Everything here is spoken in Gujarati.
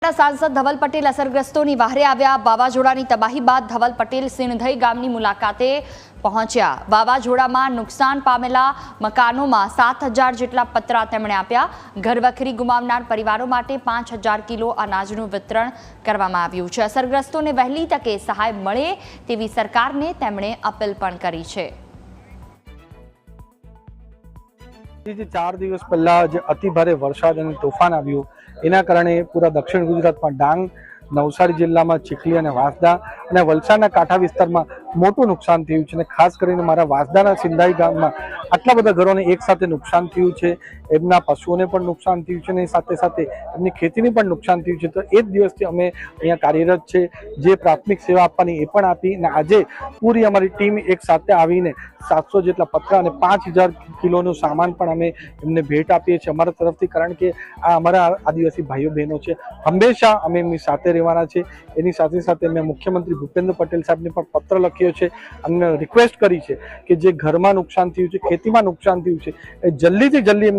सांसद धवल पटेल असरग्रस्तों वाहरे आव्या। वावाझोड़ानी तबाही बाद धवल पटेल सिणधई गामनी मुलाकाते पहोंच्या। वावाझोड़ामां नुकसान पामेला मकानोमां 7,000 जेटला पत्रा तेमणे आप्या। घरवखरी गुमावनार परिवारों माटे 5,000 किलो अनाजनुं वितरण करवामां आव्युं छे। असरग्रस्तोने वहेली तके सहाय मळे तेवी सरकारने तेमणे अपील पण करी छे। 4 દિવસ પહેલા જે અતિ ભારે વરસાદ અને તોફાન આવ્યું એના કારણે પૂરા દક્ષિણ ગુજરાતમાં ડાંગ, નવસારી જિલ્લામાં ચીખલી અને વાંસદા અને વલસાડના કાંઠા વિસ્તારમાં મોટું નુકસાન થયું છે અને ખાસ કરીને મારા વાંસદાના સિંધાઈ ગામમાં આટલા બધા ઘરોને એક સાથે નુકસાન થયું છે। એમના પશુઓને પણ નુકસાન થયું છે અને સાથે સાથે એમની ખેતીને પણ નુકસાન થયું છે। તો એ જ દિવસથી અમે અહીંયા કાર્યરત છે, જે પ્રાથમિક સેવા આપવાની એ પણ આપી અને આજે પૂરી અમારી ટીમ એક સાથે આવીને 700 જેટલા પતરા અને 5,000 કિલોનું સામાન પણ અમે એમને ભેટ આપીએ છીએ અમારા તરફથી, કારણ કે આ અમારા આદિવાસી ભાઈઓ બહેનો છે, હંમેશા અમે એમની સાથે રહેવાના છે। એની સાથે સાથે મેં મુખ્યમંત્રી ભૂપેન્દ્ર પટેલ સાહેબને પણ પત્ર લખ્યો છે, અમને રિક્વેસ્ટ કરી છે કે જે ઘરમાં નુકસાન થયું છે, ખેતીમાં નુકસાન થયું છે, એ જલ્દીથી જલ્દી